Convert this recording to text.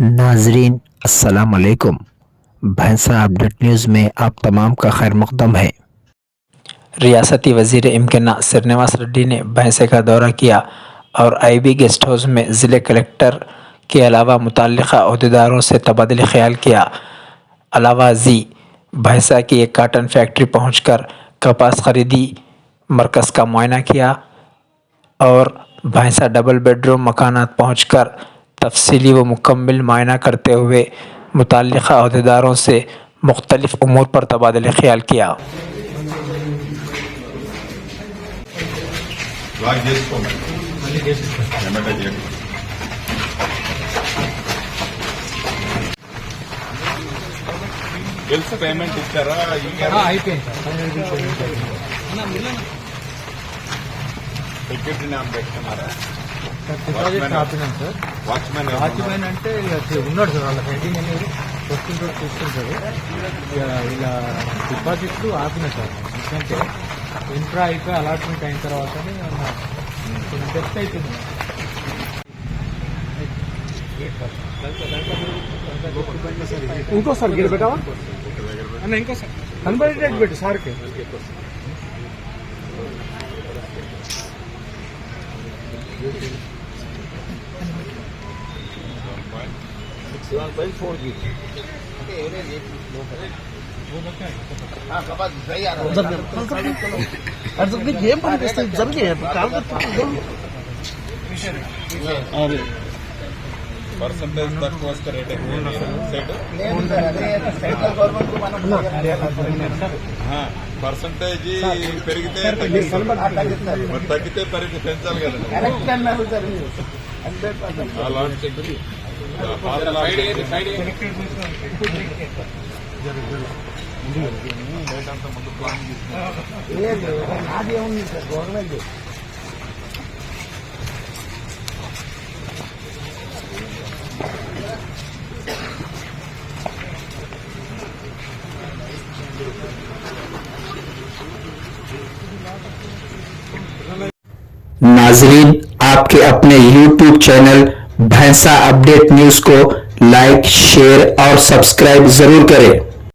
नाजरीन अस्सलाम वालेकुम। भैंसा अपडेट न्यूज़ में आप तमाम का खैर मकदम है। रियासती वज़ीर इम्कन्ना श्रीनिवास रेड्डी ने भैंसे का दौरा किया और आईबी गेस्ट हाउस में ज़िले कलेक्टर के अलावा मुतल्लिक़ा अहदेदारों से तबादला ख्याल किया। अलावा जी भैंसा की एक काटन फैक्ट्री पहुंचकर कपास खरीदी मरकज़ का मुआयना किया और भैंसा डबल बेडरूम मकानात पहुंचकर तफसीली व मुकम्मल मुआयना करते हुए मुतल्लिक़ा अहदेदारों से मुख्तलिफ़ उमूर पर तबादला ख्याल किया। బిల్స్ పేమెంట్ ఇచ్చారా? సెక్యూరిటీ నామ్ పెట్టుకున్నారా? వాచ్మెన్ అంటే ఉన్నాడు సార్, వాళ్ళ హెడ్డింగ్ అనేది వస్తుంటాడు చూస్తుంటాడు. ఇలా డిపాజిట్లు ఆపిన సార్, ఎందుకంటే ఇంట్రా అయిపోయి అలాట్మెంట్ అయిన తర్వాత డెత్ అవుతుంది. ఇంకోసారి గిరి పెట్టావా అన్న? ఇంకోసారి కనబడేటట్టు పెట్టు సార్కి. ఏం పనిపిస్తుంది జరిగే పర్సంటేజ్ తక్కువ వస్తే రేట్ ఎక్కువ. పర్సంటేజ్ పెరిగితే తగ్గితే పెంచాలి కదా. ముందు ప్లాన్ నాదేముంది సార్, గవర్నమెంట్ नाजरीन आपके अपने YouTube चैनल भैंसा अपडेट न्यूज़ को लाइक, शेयर और सब्सक्राइब जरूर करें।